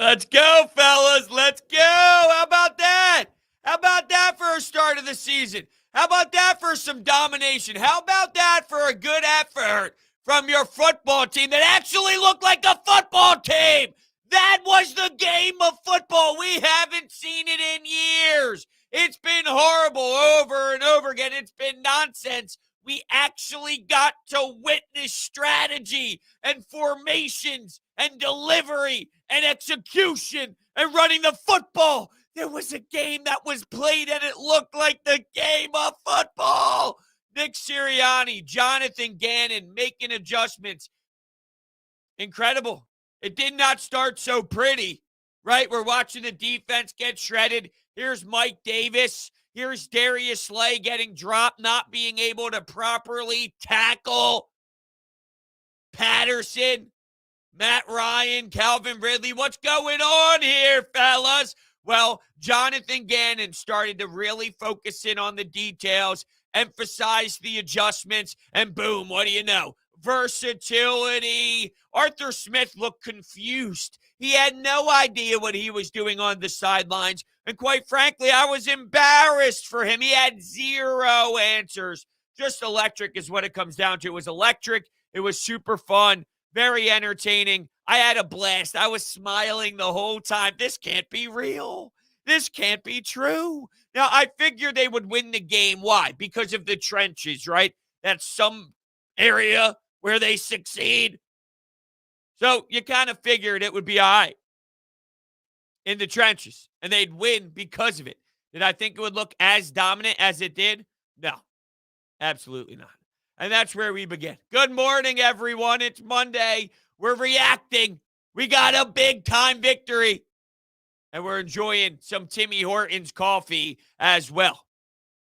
Let's go, fellas. Let's go. How about that? How about that for a start of the season? How about that for some domination? How about that for a good effort from your football team that actually looked like a football team? That was the game of football. We haven't seen it in years. It's been horrible over and over again. It's been nonsense. We actually got to witness strategy and formations and delivery and execution and running the football. There was a game that was played and it looked like the game of football. Nick Sirianni, Jonathan Gannon making adjustments. Incredible. It did not start so pretty, right? We're watching the defense get shredded. Here's Mike Davis. Here's Darius Slay getting dropped, not being able to properly tackle Patterson, Matt Ryan, Calvin Ridley. What's going on here, fellas? Well, Jonathan Gannon started to really focus in on the details, emphasize the adjustments, and boom, what do you know? Versatility. Arthur Smith looked confused. He had no idea what he was doing on the sidelines. And quite frankly, I was embarrassed for him. He had zero answers. Just electric is what it comes down to. It was electric. It was super fun. Very entertaining. I had a blast. I was smiling the whole time. This can't be real. This can't be true. Now, I figured they would win the game. Why? Because of the trenches, right? That's some area where they succeed. So you kind of figured it would be all right in the trenches, and they'd win because of it. Did I think it would look as dominant as it did? No, absolutely not. And that's where we begin. Good morning, everyone. It's Monday. We're reacting. We got a big-time victory, and we're enjoying some Timmy Hortons coffee as well.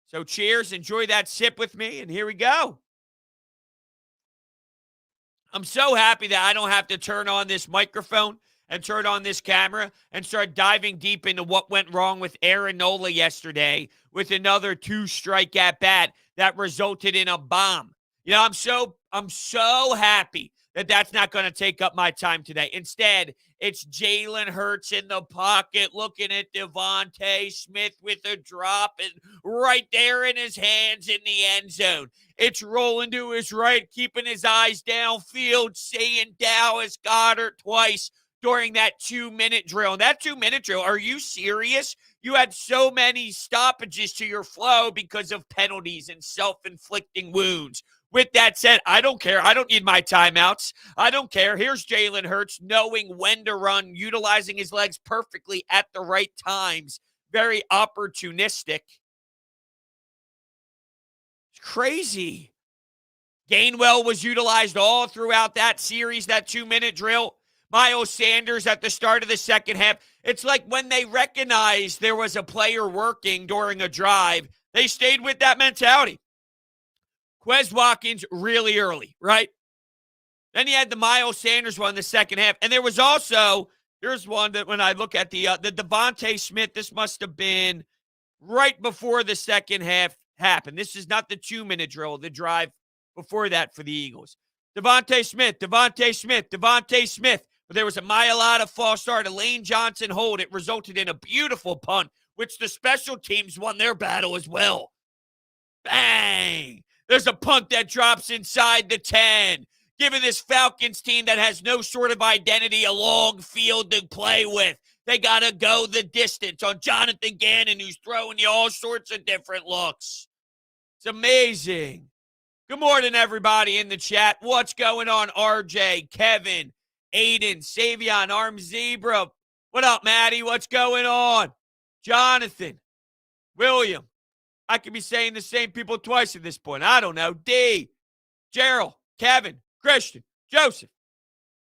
So cheers. Enjoy that sip with me, and here we go. I'm so happy that I don't have to turn on this microphone and turn on this camera and start diving deep into what went wrong with Aaron Nola yesterday with another 2-strike at bat that resulted in a bomb. You know, I'm so happy that that's not going to take up my time today. Instead, it's Jalen Hurts in the pocket looking at Devontae Smith with a drop and right there in his hands in the end zone. It's rolling to his right, keeping his eyes downfield, saying Dallas Goedert twice during that 2-minute drill. And that 2-minute drill, are you serious? You had so many stoppages to your flow because of penalties and self-inflicting wounds. With that said, I don't care. I don't need my timeouts. I don't care. Here's Jalen Hurts knowing when to run, utilizing his legs perfectly at the right times. Very opportunistic. It's crazy. Gainwell was utilized all throughout that series, that 2-minute drill. Miles Sanders at the start of the second half. It's like when they recognized there was a player working during a drive, they stayed with that mentality. Quez Watkins really early, right? Then you had the Miles Sanders one in the second half. And there was also, here's one that when I look at the Devontae Smith, this must have been right before the second half happened. This is not the 2-minute drill, the drive before that for the Eagles. Devontae Smith. But there was a Mailata false start, a Lane Johnson hold. It resulted in a beautiful punt, which the special teams won their battle as well. Bang! There's a punt that drops inside the 10, giving this Falcons team that has no sort of identity a long field to play with. They got to go the distance on Jonathan Gannon, who's throwing you all sorts of different looks. It's amazing. Good morning, everybody in the chat. What's going on, RJ, Kevin, Aiden, Savion, Arm Zebra? What up, Maddie? What's going on? Jonathan, William. I could be saying the same people twice at this point. I don't know. D, Gerald, Kevin, Christian, Joseph.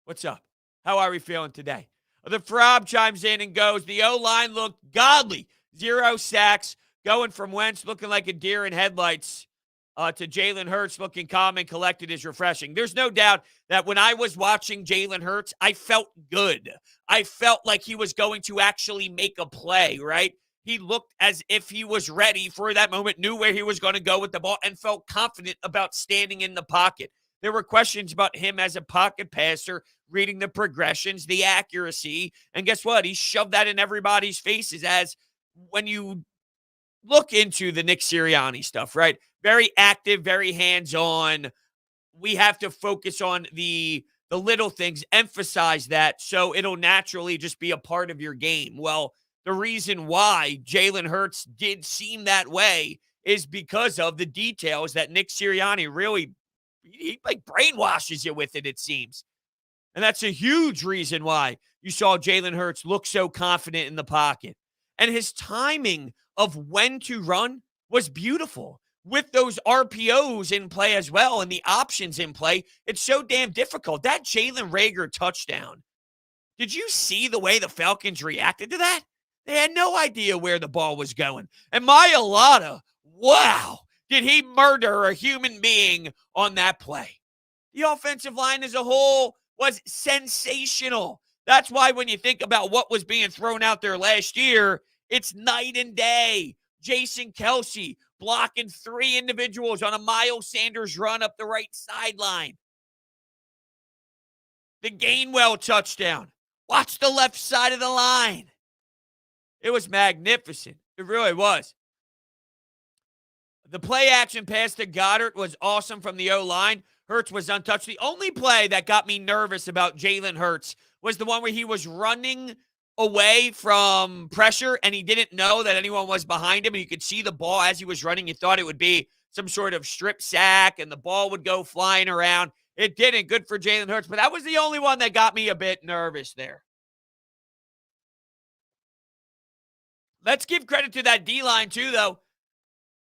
What's up? How are we feeling today? The Frob chimes in and goes, the O-line looked godly. 0 sacks. Going from Wentz looking like a deer in headlights to Jalen Hurts looking calm and collected is refreshing. There's no doubt that when I was watching Jalen Hurts, I felt good. I felt like he was going to actually make a play, right? He looked as if he was ready for that moment, knew where he was going to go with the ball, and felt confident about standing in the pocket. There were questions about him as a pocket passer, reading the progressions, the accuracy. And guess what? He shoved that in everybody's faces as when you look into the Nick Sirianni stuff, right? Very active, very hands-on. We have to focus on the little things, emphasize that so it'll naturally just be a part of your game. Well, the reason why Jalen Hurts did seem that way is because of the details that Nick Sirianni really he like brainwashes you with it seems. And that's a huge reason why you saw Jalen Hurts look so confident in the pocket. And his timing of when to run was beautiful. With those RPOs in play as well and the options in play, it's so damn difficult. That Jalen Reagor touchdown, did you see the way the Falcons reacted to that? They had no idea where the ball was going. And Mailata, wow, did he murder a human being on that play? The offensive line as a whole was sensational. That's why when you think about what was being thrown out there last year, it's night and day. Jason Kelce blocking 3 individuals on a Miles Sanders run up the right sideline. The Gainwell touchdown. Watch the left side of the line. It was magnificent. It really was. The play action pass to Goddard was awesome from the O-line. Hurts was untouched. The only play that got me nervous about Jalen Hurts was the one where he was running away from pressure and he didn't know that anyone was behind him, and you could see the ball as he was running. You thought it would be some sort of strip sack and the ball would go flying around. It didn't. Good for Jalen Hurts, but that was the only one that got me a bit nervous there. Let's give credit to that D-line too, though.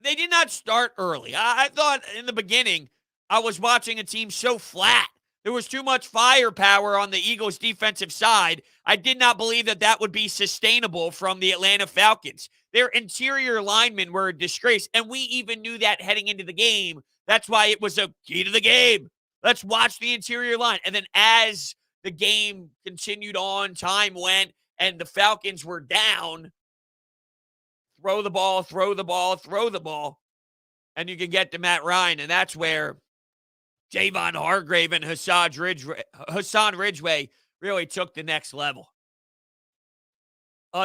They did not start early. I thought in the beginning I was watching a team so flat. There was too much firepower on the Eagles' defensive side. I did not believe that that would be sustainable from the Atlanta Falcons. Their interior linemen were a disgrace, and we even knew that heading into the game. That's why it was a key to the game. Let's watch the interior line. And then as the game continued on, time went, and the Falcons were down, throw the ball, throw the ball, throw the ball, and you can get to Matt Ryan, and that's where Javon Hargrave and Hassan Ridgeway really took the next level.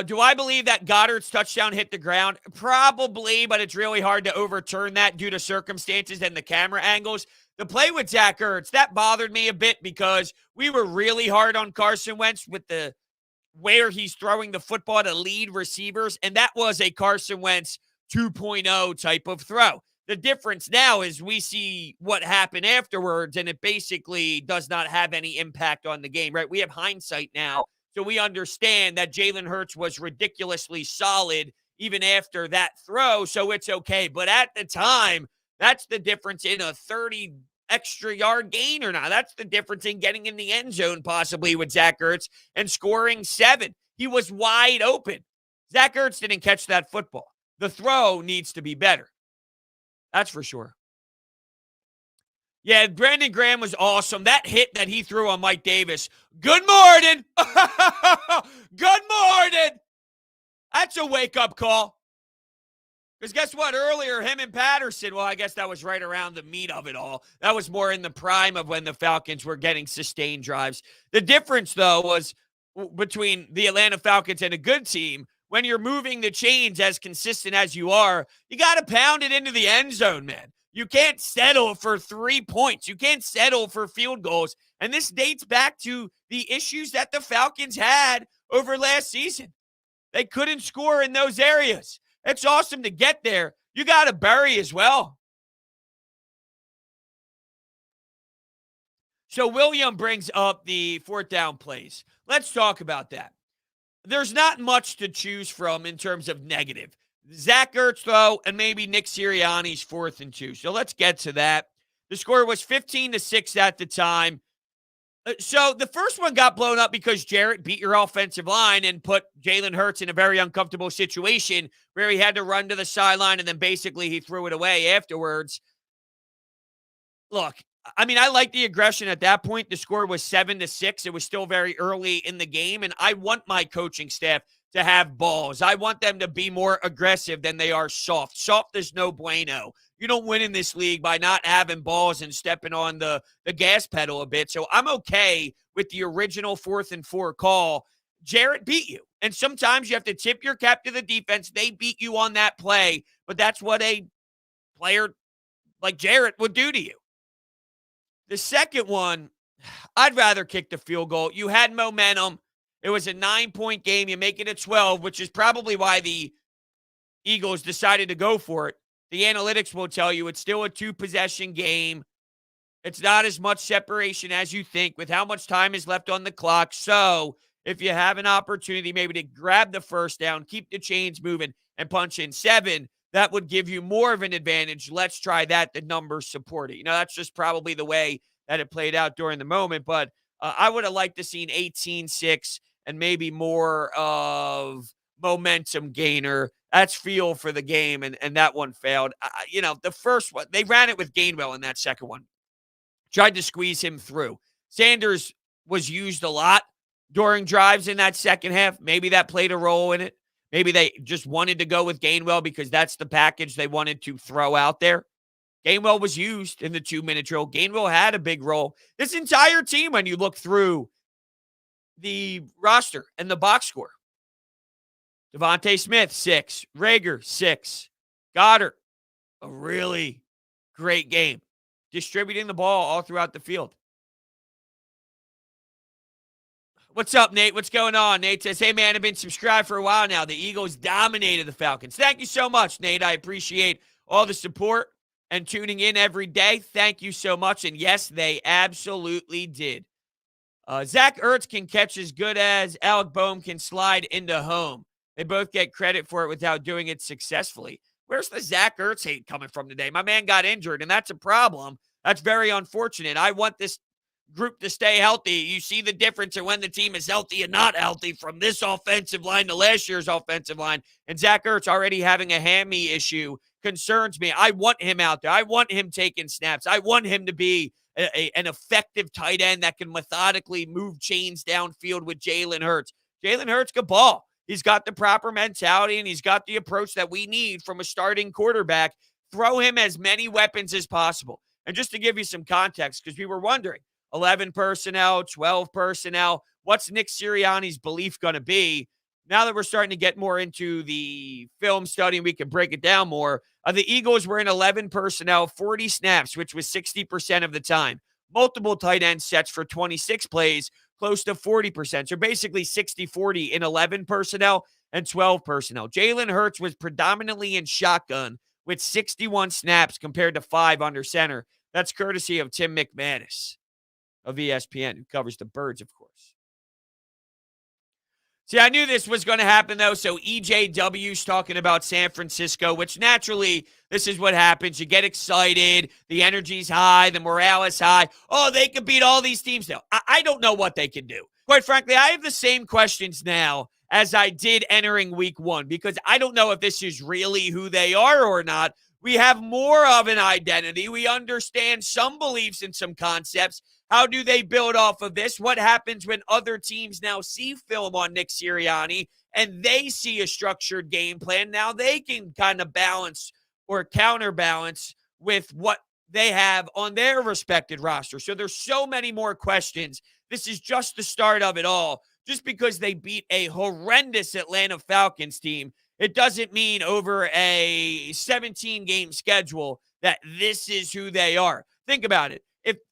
Do I believe that Goddard's touchdown hit the ground? Probably, but it's really hard to overturn that due to circumstances and the camera angles. The play with Zach Ertz, that bothered me a bit because we were really hard on Carson Wentz with the where he's throwing the football to lead receivers, and that was a Carson Wentz 2.0 type of throw. The difference now is we see what happened afterwards, and it basically does not have any impact on the game, right? We have hindsight now, so we understand that Jalen Hurts was ridiculously solid even after that throw, so it's okay. But at the time, that's the difference in a 30 extra yard gain or not. That's the difference in getting in the end zone possibly with Zach Ertz and scoring 7. He was wide open. Zach Ertz didn't catch that football. The throw needs to be better. That's for sure. Yeah, Brandon Graham was awesome. That hit that he threw on Mike Davis. Good morning. Good morning. That's a wake-up call. Because guess what? Earlier, him and Patterson, well, I guess that was right around the meat of it all. That was more in the prime of when the Falcons were getting sustained drives. The difference, though, was between the Atlanta Falcons and a good team. When you're moving the chains as consistent as you are, you got to pound it into the end zone, man. You can't settle for 3 points. You can't settle for field goals. And this dates back to the issues that the Falcons had over last season. They couldn't score in those areas. It's awesome to get there. You got to bury as well. So William brings up the 4th down plays. Let's talk about that. There's not much to choose from in terms of negative. Zach Ertz, though, and maybe Nick Sirianni's 4th and 2. So let's get to that. The score was 15-6 at the time. So the first one got blown up because Jarrett beat your offensive line and put Jalen Hurts in a very uncomfortable situation where he had to run to the sideline and then basically he threw it away afterwards. Look, I mean, I like the aggression at that point. The score was 7-6. It was still very early in the game, and I want my coaching staff to have balls. I want them to be more aggressive than they are soft. Soft is no bueno. You don't win in this league by not having balls and stepping on the gas pedal a bit. So I'm okay with the original 4th and 4 call. Jarrett beat you. And sometimes you have to tip your cap to the defense. They beat you on that play, but that's what a player like Jarrett would do to you. The second one, I'd rather kick the field goal. You had momentum. It was a 9-point game. You make it a 12, which is probably why the Eagles decided to go for it. The analytics will tell you it's still a 2-possession game. It's not as much separation as you think with how much time is left on the clock. So if you have an opportunity maybe to grab the first down, keep the chains moving, and punch in 7, that would give you more of an advantage. Let's try that. The numbers support it. That's just probably the way that it played out during the moment. But I would have liked to seen 18-6 and maybe more of momentum gainer. That's feel for the game, and that one failed. The first one, they ran it with Gainwell in that second one. Tried to squeeze him through. Sanders was used a lot during drives in that second half. Maybe that played a role in it. Maybe they just wanted to go with Gainwell because that's the package they wanted to throw out there. Gainwell was used in the 2-minute drill. Gainwell had a big role. This entire team, when you look through the roster and the box score, Devontae Smith, 6. Rager, 6. Goddard, a really great game. Distributing the ball all throughout the field. What's up, Nate? What's going on? Nate says, hey, man, I've been subscribed for a while now. The Eagles dominated the Falcons. Thank you so much, Nate. I appreciate all the support and tuning in every day. Thank you so much. And yes, they absolutely did. Zach Ertz can catch as good as Alec Boehm can slide into home. They both get credit for it without doing it successfully. Where's the Zach Ertz hate coming from today? My man got injured, and that's a problem. That's very unfortunate. I want this group to stay healthy. You see the difference in when the team is healthy and not healthy from this offensive line to last year's offensive line. And Zach Ertz already having a hammy issue concerns me. I want him out there. I want him taking snaps. I want him to be an effective tight end that can methodically move chains downfield with Jalen Hurts. Jalen Hurts can ball. He's got the proper mentality, and he's got the approach that we need from a starting quarterback. Throw him as many weapons as possible. And just to give you some context, because we were wondering, 11 personnel, 12 personnel, what's Nick Sirianni's belief going to be? Now that we're starting to get more into the film study, we can break it down more. The Eagles were in 11 personnel, 40 snaps, which was 60% of the time. Multiple tight end sets for 26 plays, close to 40%. So basically 60-40 in 11 personnel and 12 personnel. Jalen Hurts was predominantly in shotgun with 61 snaps compared to 5 under center. That's courtesy of Tim McManus of ESPN, who covers the Birds, of course. See, I knew this was going to happen, though, so EJW's talking about San Francisco, which naturally, this is what happens. You get excited, the energy's high, the morale is high. Oh, they could beat all these teams now. I don't know what they can do. Quite frankly, I have the same questions now as I did entering week 1, because I don't know if this is really who they are or not. We have more of an identity. We understand some beliefs and some concepts. How do they build off of this? What happens when other teams now see film on Nick Sirianni and they see a structured game plan? Now they can kind of balance or counterbalance with what they have on their respected roster. So there's so many more questions. This is just the start of it all. Just because they beat a horrendous Atlanta Falcons team, it doesn't mean over a 17-game schedule that this is who they are. Think about it.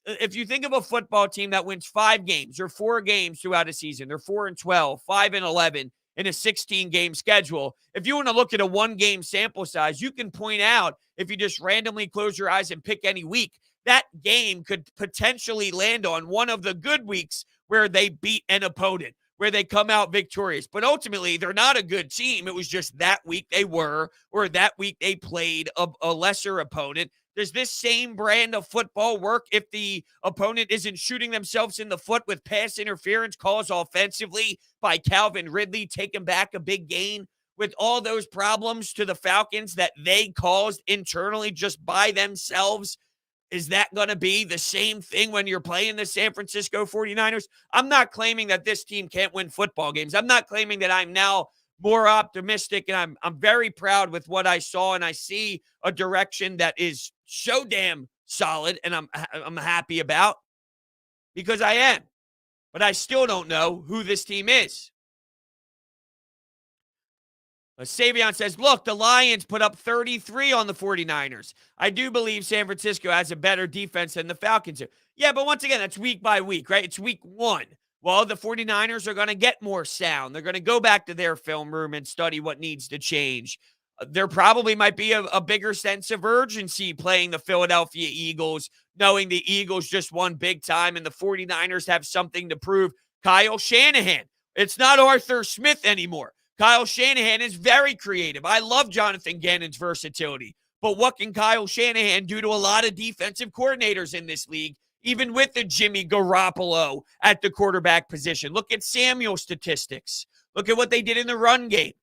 If you think of a football team that wins 5 games or 4 games throughout a season, they're 4-12, 5-11 in a 16-game schedule. If you want to look at a 1-game sample size, you can point out, if you just randomly close your eyes and pick any week, that game could potentially land on one of the good weeks where they beat an opponent, where they come out victorious. But ultimately, they're not a good team. It was just that week they were, or that week they played a lesser opponent. Does this same brand of football work if the opponent isn't shooting themselves in the foot with pass interference calls offensively by Calvin Ridley, taking back a big gain with all those problems to the Falcons that they caused internally just by themselves? Is that going to be the same thing when you're playing the San Francisco 49ers? I'm not claiming that this team can't win football games. I'm not claiming that I'm now more optimistic, and I'm very proud with what I saw, and I see a direction that is so damn solid, and I'm happy about because I am. But I still don't know who this team is. Savion says, look, the Lions put up 33 on the 49ers. I do believe San Francisco has a better defense than the Falcons do. Yeah, but once again, that's week by week, right? It's week one. Well, the 49ers are going to get more sound. They're going to go back to their film room and study what needs to change. There probably might be a bigger sense of urgency playing the Philadelphia Eagles, knowing the Eagles just won big time and the 49ers have something to prove. Kyle Shanahan. It's not Arthur Smith anymore. Kyle Shanahan is very creative. I love Jonathan Gannon's versatility. But what can Kyle Shanahan do to a lot of defensive coordinators in this league, even with the Jimmy Garoppolo at the quarterback position? Look at Samuel's statistics. Look at what they did in the run game.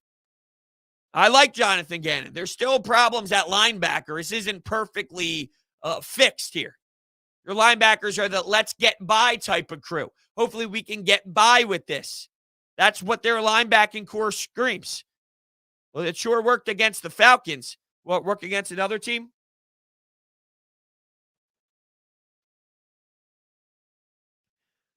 I like Jonathan Gannon. There's still problems at linebacker. This isn't perfectly fixed here. Your linebackers are the let's get by type of crew. Hopefully we can get by with this. That's what their linebacking core screams. Well, it sure worked against the Falcons. Will it work against another team?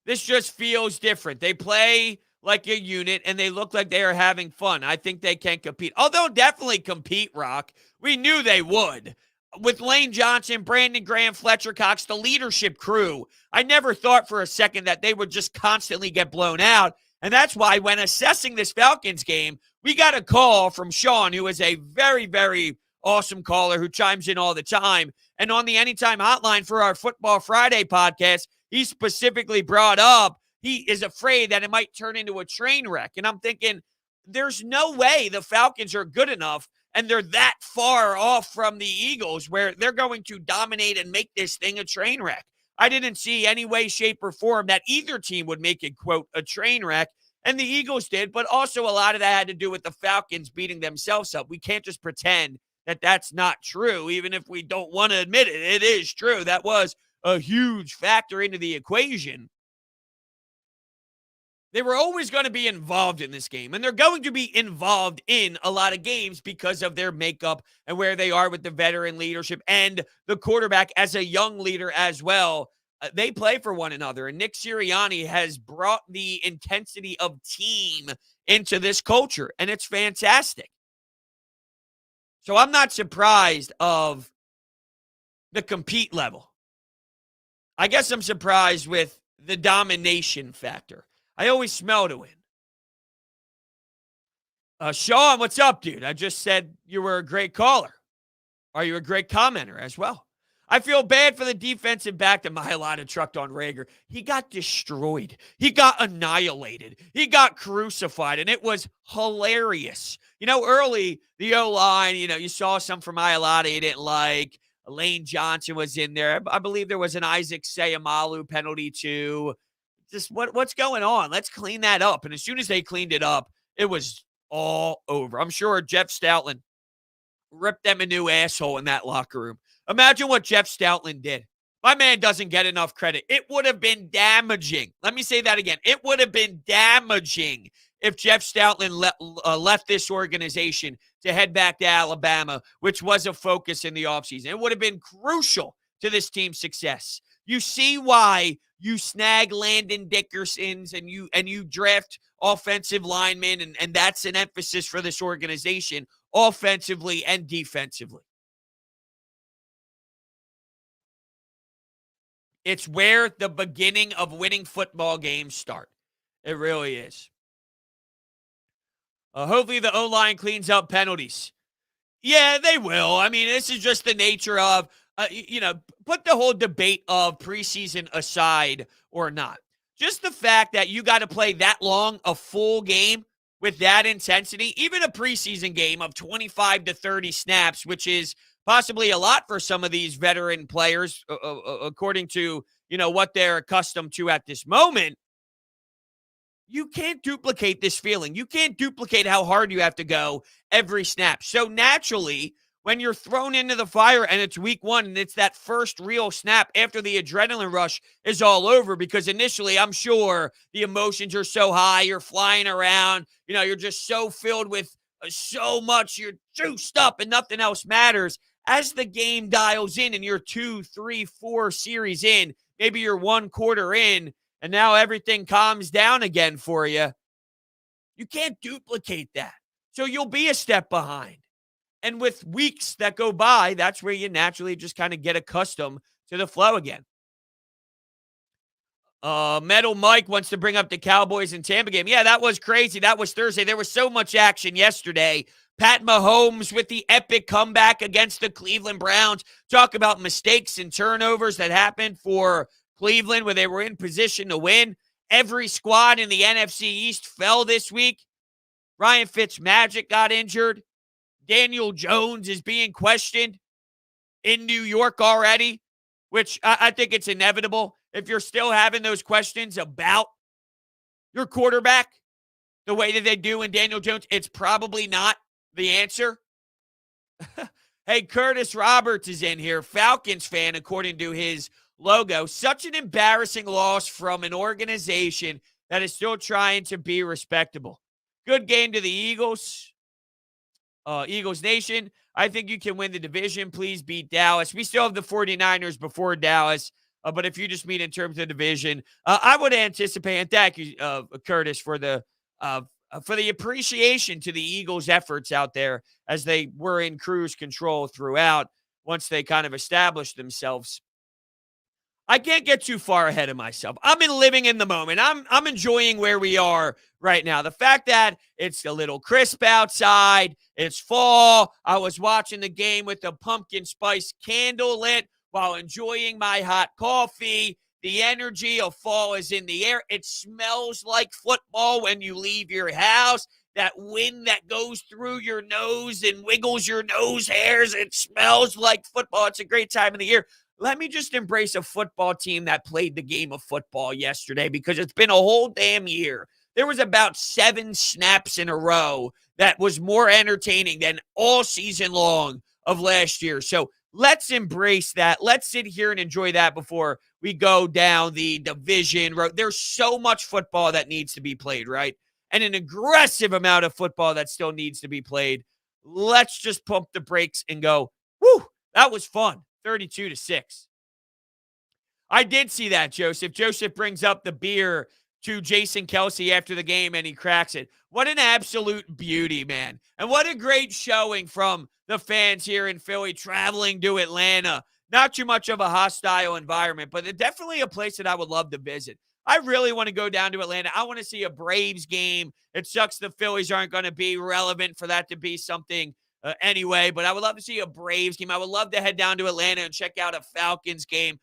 This just feels different. They play like a unit, and they look like they are having fun. I think they can compete. Oh, they'll definitely compete, Rock. We knew they would. With Lane Johnson, Brandon Graham, Fletcher Cox, the leadership crew, I never thought for a second that they would just constantly get blown out. And that's why when assessing this Falcons game, we got a call from Sean, who is a very, very awesome caller who chimes in all the time. And on the Anytime Hotline for our Football Friday podcast, he specifically brought up he is afraid that it might turn into a train wreck. And I'm thinking, there's no way the Falcons are good enough and they're that far off from the Eagles where they're going to dominate and make this thing a train wreck. I didn't see any way, shape, or form that either team would make it, quote, a train wreck. And the Eagles did, but also a lot of that had to do with the Falcons beating themselves up. We can't just pretend that that's not true, even if we don't want to admit it. It is true. That was a huge factor into the equation. They were always going to be involved in this game, and they're going to be involved in a lot of games because of their makeup and where they are with the veteran leadership and the quarterback as a young leader as well. They play for one another, and Nick Sirianni has brought the intensity of team into this culture, and it's fantastic. So I'm not surprised of the compete level. I guess I'm surprised with the domination factor. I always smell to win. Sean, what's up, dude? I just said you were a great caller. Are you a great commenter as well? I feel bad for the defensive back that Mailata trucked on Rager. He got destroyed. He got annihilated. He got crucified, and it was hilarious. Early, the O-line, you saw some from Mailata you didn't like. Lane Johnson was in there. I believe there was an Isaac Sayamalu penalty too. Just what's going on? Let's clean that up. And as soon as they cleaned it up, it was all over. I'm sure Jeff Stoutland ripped them a new asshole in that locker room. Imagine what Jeff Stoutland did. My man doesn't get enough credit. It would have been damaging. Let me say that again. It would have been damaging if Jeff Stoutland left this organization to head back to Alabama, which was a focus in the offseason. It would have been crucial to this team's success. You see why you snag Landon Dickersons and you draft offensive linemen, and that's an emphasis for this organization, offensively and defensively. It's where the beginning of winning football games start. It really is. Hopefully the O-line cleans up penalties. Yeah, they will. I mean, this is just the nature of, put the whole debate of preseason aside or not. Just the fact that you got to play that long, a full game with that intensity, even a preseason game of 25 to 30 snaps, which is possibly a lot for some of these veteran players, according to, what they're accustomed to at this moment. You can't duplicate this feeling. You can't duplicate how hard you have to go every snap. So naturally, when you're thrown into the fire and it's week one and it's that first real snap after the adrenaline rush is all over, because initially I'm sure the emotions are so high, you're flying around, you're just so filled with so much, you're juiced up and nothing else matters. As the game dials in and you're 2, 3, 4 series in, maybe you're 1 quarter in, and now everything calms down again for you. You can't duplicate that. So you'll be a step behind. And with weeks that go by, that's where you naturally just kind of get accustomed to the flow again. Metal Mike wants to bring up the Cowboys and Tampa game. Yeah, that was crazy. That was Thursday. There was so much action yesterday. Pat Mahomes with the epic comeback against the Cleveland Browns. Talk about mistakes and turnovers that happened for Cleveland where they were in position to win. Every squad in the NFC East fell this week. Ryan Fitzmagic got injured. Daniel Jones is being questioned in New York already, which I think it's inevitable. If you're still having those questions about your quarterback, the way that they do in Daniel Jones, it's probably not the answer. Hey, Curtis Roberts is in here, Falcons fan, according to his logo. Such an embarrassing loss from an organization that is still trying to be respectable. Good game to the Eagles. Eagles Nation, I think you can win the division. Please beat Dallas. We still have the 49ers before Dallas. But if you just mean in terms of division, I would anticipate, and thank you, Curtis, for the appreciation to the Eagles' efforts out there as they were in cruise control throughout once they kind of established themselves. I can't get too far ahead of myself. I'm living in the moment. I'm enjoying where we are right now. The fact that it's a little crisp outside, it's fall. I was watching the game with the pumpkin spice candle lit while enjoying my hot coffee. The energy of fall is in the air. It smells like football when you leave your house. That wind that goes through your nose and wiggles your nose hairs, it smells like football. It's a great time of the year. Let me just embrace a football team that played the game of football yesterday, because it's been a whole damn year. There was about 7 snaps in a row that was more entertaining than all season long of last year. So let's embrace that. Let's sit here and enjoy that before we go down the division road. There's so much football that needs to be played, right? And an aggressive amount of football that still needs to be played. Let's just pump the brakes and go, whew, that was fun. 32-6. I did see that, Joseph. Joseph brings up the beer to Jason Kelsey after the game, and he cracks it. What an absolute beauty, man. And what a great showing from the fans here in Philly, traveling to Atlanta. Not too much of a hostile environment, but definitely a place that I would love to visit. I really want to go down to Atlanta. I want to see a Braves game. It sucks the Phillies aren't going to be relevant for that to be something anyway, but I would love to see a Braves game. I would love to head down to Atlanta and check out a Falcons game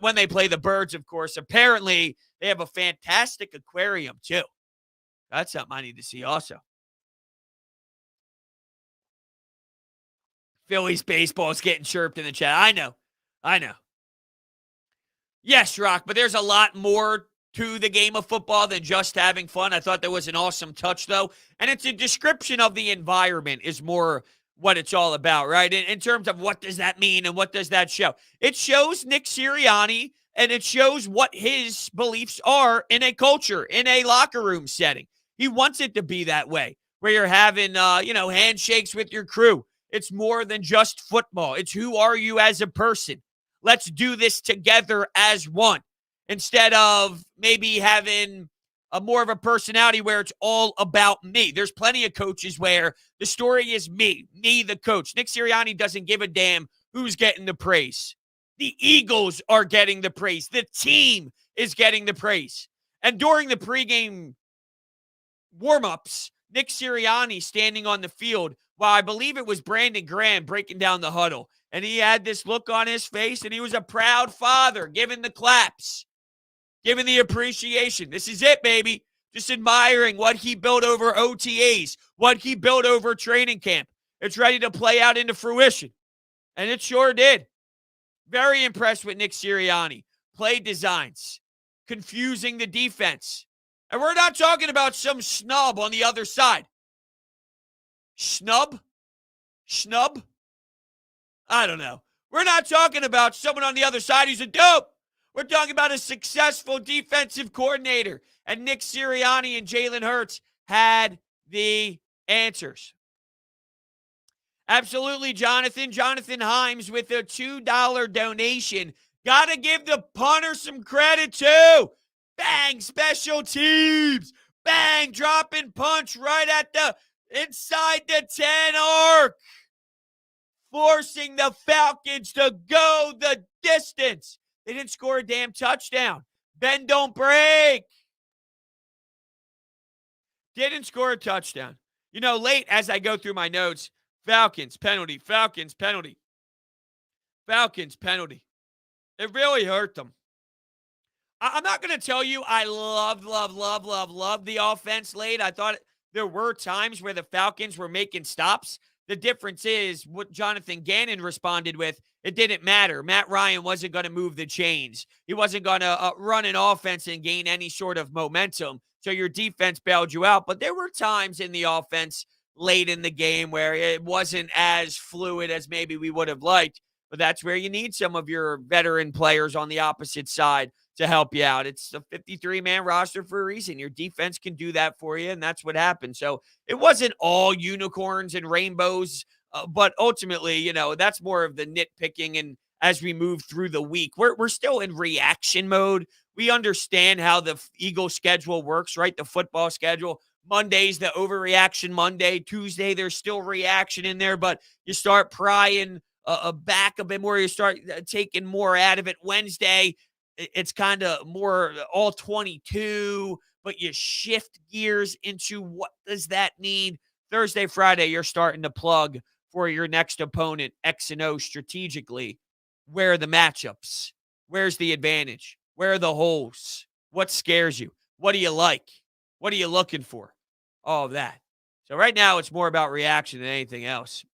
when they play the Birds, of course. Apparently, they have a fantastic aquarium, too. That's something I need to see also. Phillies baseball is getting chirped in the chat. I know. Yes, Rock, but there's a lot more to the game of football than just having fun. I thought that was an awesome touch, though. And it's a description of the environment is more what it's all about, right? In terms of what does that mean and what does that show? It shows Nick Sirianni, and it shows what his beliefs are in a culture, in a locker room setting. He wants it to be that way, where you're having, handshakes with your crew. It's more than just football. It's who are you as a person? Let's do this together as one, instead of maybe having a more of a personality where it's all about me. There's plenty of coaches where the story is me, the coach. Nick Sirianni doesn't give a damn who's getting the praise. The Eagles are getting the praise. The team is getting the praise. And during the pregame warm-ups, Nick Sirianni standing on the field, while I believe it was Brandon Graham breaking down the huddle, and he had this look on his face, and he was a proud father, giving the claps, giving the appreciation. This is it, baby. Just admiring what he built over OTAs, what he built over training camp. It's ready to play out into fruition. And it sure did. Very impressed with Nick Sirianni. Play designs, confusing the defense. And we're not talking about some snub on the other side. Snub? I don't know. We're not talking about someone on the other side who's a dope. We're talking about a successful defensive coordinator. And Nick Sirianni and Jalen Hurts had the answers. Absolutely, Jonathan. Jonathan Himes with a $2 donation. Got to give the punter some credit, too. Bang, special teams. Bang, drop and punch right at the inside the 10 arc. Forcing the Falcons to go the distance. They didn't score a damn touchdown. Bend don't break. Didn't score a touchdown. You know, late as I go through my notes, Falcons penalty, Falcons penalty, Falcons penalty. It really hurt them. I'm not going to tell you I love the offense late. I thought there were times where the Falcons were making stops. The difference is what Jonathan Gannon responded with, it didn't matter. Matt Ryan wasn't going to move the chains. He wasn't going to run an offense and gain any sort of momentum. So your defense bailed you out. But there were times in the offense late in the game where it wasn't as fluid as maybe we would have liked. But that's where you need some of your veteran players on the opposite side to help you out. It's a 53-man roster for a reason. Your defense can do that for you, and that's what happened. So it wasn't all unicorns and rainbows, but ultimately, you know, that's more of the nitpicking. And as we move through the week, we're still in reaction mode. We understand how the Eagles schedule works, right? The football schedule. Monday's the overreaction Monday. Tuesday, there's still reaction in there, but you start prying back a bit more. You start taking more out of it. Wednesday, it's kind of more all 22, but you shift gears into what does that mean? Thursday, Friday, you're starting to plug for your next opponent, X and O strategically. Where are the matchups? Where's the advantage? Where are the holes? What scares you? What do you like? What are you looking for? All of that. So right now, it's more about reaction than anything else.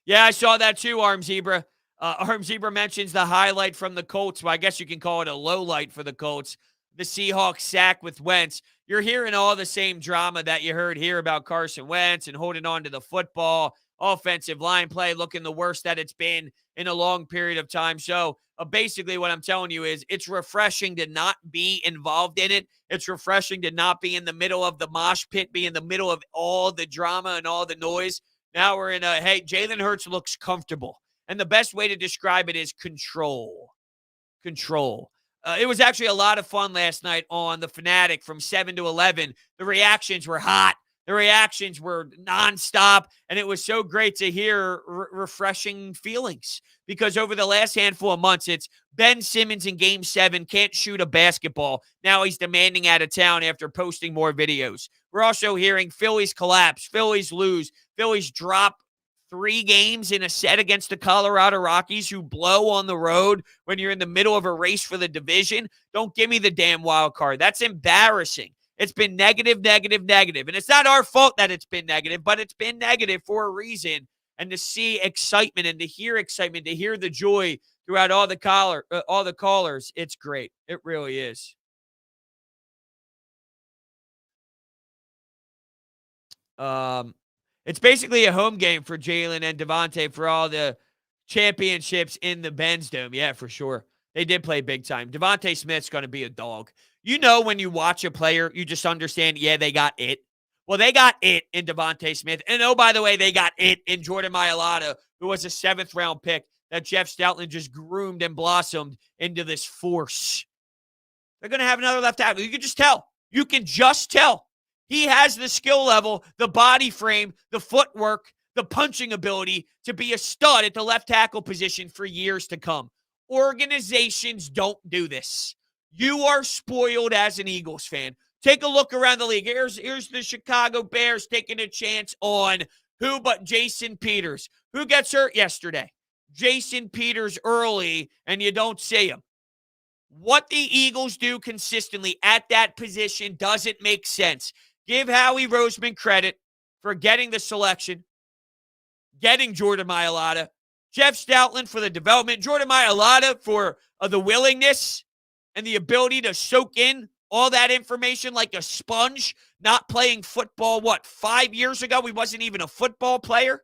Yeah, I saw that too, Arm Zebra. Arm Zebra mentions the highlight from the Colts. Well, I guess you can call it a low light for the Colts. The Seahawks sack with Wentz. You're hearing all the same drama that you heard here about Carson Wentz and holding on to the football. Offensive line play looking the worst that it's been in a long period of time. So basically what I'm telling you is it's refreshing to not be involved in it. It's refreshing to not be in the middle of the mosh pit, be in the middle of all the drama and all the noise. Now we're in hey, Jalen Hurts looks comfortable. And the best way to describe it is control. Control. It was actually a lot of fun last night on The Fanatic from 7 to 11. The reactions were hot. The reactions were nonstop. And it was so great to hear refreshing feelings. Because over the last handful of months, it's Ben Simmons in Game 7 can't shoot a basketball. Now he's demanding out of town after posting more videos. We're also hearing Phillies collapse, Phillies lose, Phillies drop 3 games in a set against the Colorado Rockies, who blow on the road when you're in the middle of a race for the division. Don't give me the damn wild card. That's embarrassing. It's been negative. And it's not our fault that it's been negative, but it's been negative for a reason. And to see excitement and to hear excitement, to hear the joy throughout all the callers, it's great. It really is. It's basically a home game for Jalen and Devontae for all the championships in the Benz Dome. Yeah, for sure. They did play big time. Devontae Smith's going to be a dog. You know, when you watch a player, you just understand, yeah, they got it. Well, they got it in Devontae Smith. And oh, by the way, they got it in Jordan Mailata, who was a 7th-round pick that Jeff Stoutland just groomed and blossomed into this force. They're going to have another left tackle. You can just tell. You can just tell. He has the skill level, the body frame, the footwork, the punching ability to be a stud at the left tackle position for years to come. Organizations don't do this. You are spoiled as an Eagles fan. Take a look around the league. Here's the Chicago Bears taking a chance on who but Jason Peters. Who gets hurt yesterday? Jason Peters early, and you don't see him. What the Eagles do consistently at that position doesn't make sense. Give Howie Roseman credit for getting the selection, getting Jordan Mailata, Jeff Stoutland for the development, Jordan Mailata for the willingness and the ability to soak in all that information like a sponge, not playing football, 5 years ago? He wasn't even a football player.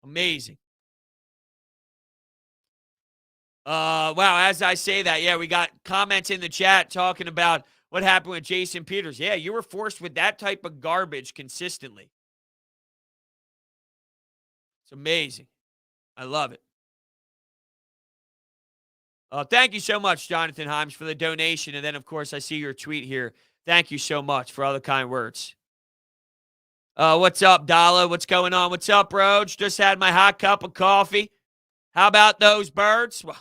Amazing. Wow, as I say that, yeah, we got comments in the chat talking about what happened with Jason Peters. Yeah, you were forced with that type of garbage consistently. It's amazing. I love it. Thank you so much, Jonathan Himes, for the donation. And then, of course, I see your tweet here. Thank you so much for all the kind words. What's up, Dala? What's going on? What's up, Brodes? Just had my hot cup of coffee. How about those birds? Well,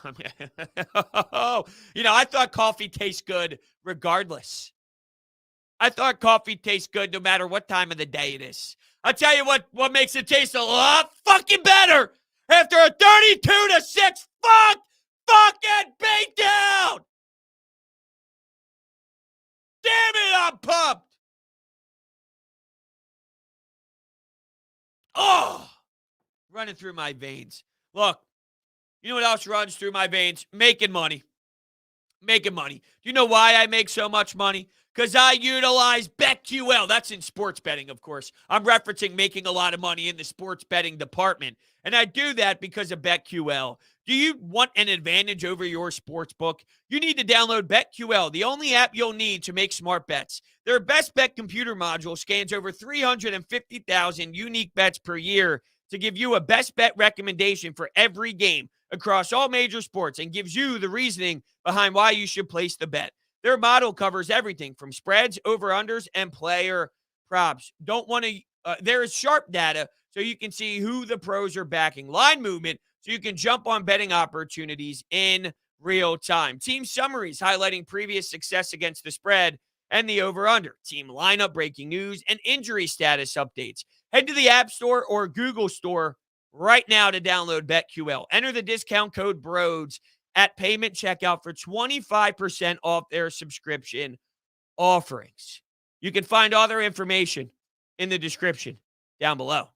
I thought coffee tastes good regardless. I thought coffee tastes good no matter what time of the day it is. I'll tell you what makes it taste a lot fucking better after a 32-6 fucking beatdown. Damn it, I'm pumped. Oh, running through my veins. Look, you know what else runs through my veins? Making money. Making money. Do you know why I make so much money? Because I utilize BetQL. That's in sports betting, of course. I'm referencing making a lot of money in the sports betting department. And I do that because of BetQL. Do you want an advantage over your sports book? You need to download BetQL, the only app you'll need to make smart bets. Their best bet computer module scans over 350,000 unique bets per year to give you a best bet recommendation for every game across all major sports and gives you the reasoning behind why you should place the bet. Their model covers everything from spreads, over-unders, and player props. There is sharp data so you can see who the pros are backing. Line movement so you can jump on betting opportunities in real time. Team summaries highlighting previous success against the spread and the over-under. Team lineup breaking news and injury status updates. Head to the App Store or Google Store right now to download BetQL. Enter the discount code BRODES at payment checkout for 25% off their subscription offerings. You can find all their information in the description down below.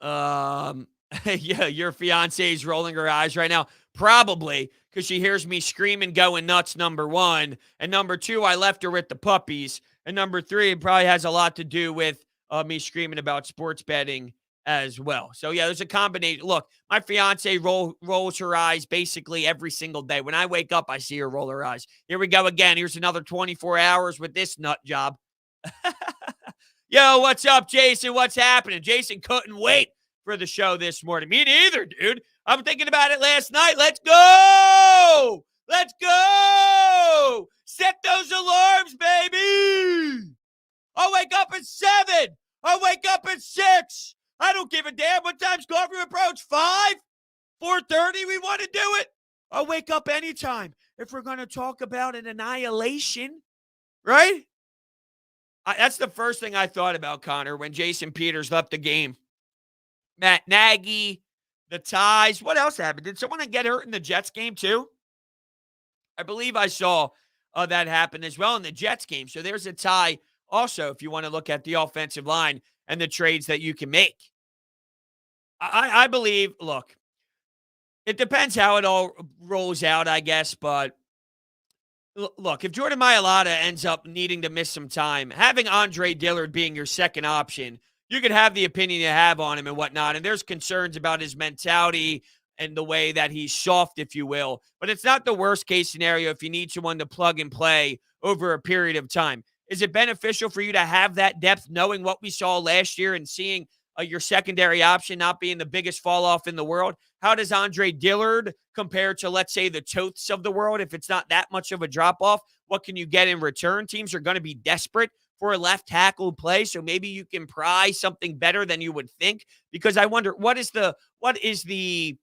Yeah, your fiance is rolling her eyes right now. Probably because she hears me screaming, going nuts, number one. And number two, I left her with the puppies. And number three, it probably has a lot to do with me screaming about sports betting as well. So, yeah, there's a combination. Look, my fiance rolls her eyes basically every single day. When I wake up, I see her roll her eyes. Here we go again. Here's another 24 hours with this nut job. Yo, what's up, Jason? What's happening? Jason couldn't wait for the show this morning. Me neither, dude. I'm thinking about it last night. Let's go! Let's go! Set those alarms, baby! I'll wake up at 7. I'll wake up at 6. I don't give a damn. What time's Coffee with Brodes? 5? 4:30? We want to do it? I'll wake up anytime if we're going to talk about an annihilation, right? That's the first thing I thought about, Connor, when Jason Peters left the game. Matt Nagy, the ties. What else happened? Did someone get hurt in the Jets game too? I believe I saw that happen as well in the Jets game. So there's a tie also if you want to look at the offensive line and the trades that you can make. I believe, look, it depends how it all rolls out, I guess, but look, if Jordan Mailata ends up needing to miss some time, having Andre Dillard being your second option, you could have the opinion you have on him and whatnot. And there's concerns about his mentality and the way that he's soft, if you will. But it's not the worst case scenario if you need someone to plug and play over a period of time. Is it beneficial for you to have that depth, knowing what we saw last year and seeing your secondary option not being the biggest fall off in the world? How does Andre Dillard compare to, let's say, the Toths of the world? If it's not that much of a drop off, what can you get in return? Teams are going to be desperate for a left tackle play, so maybe you can prize something better than you would think. Because I wonder, what is the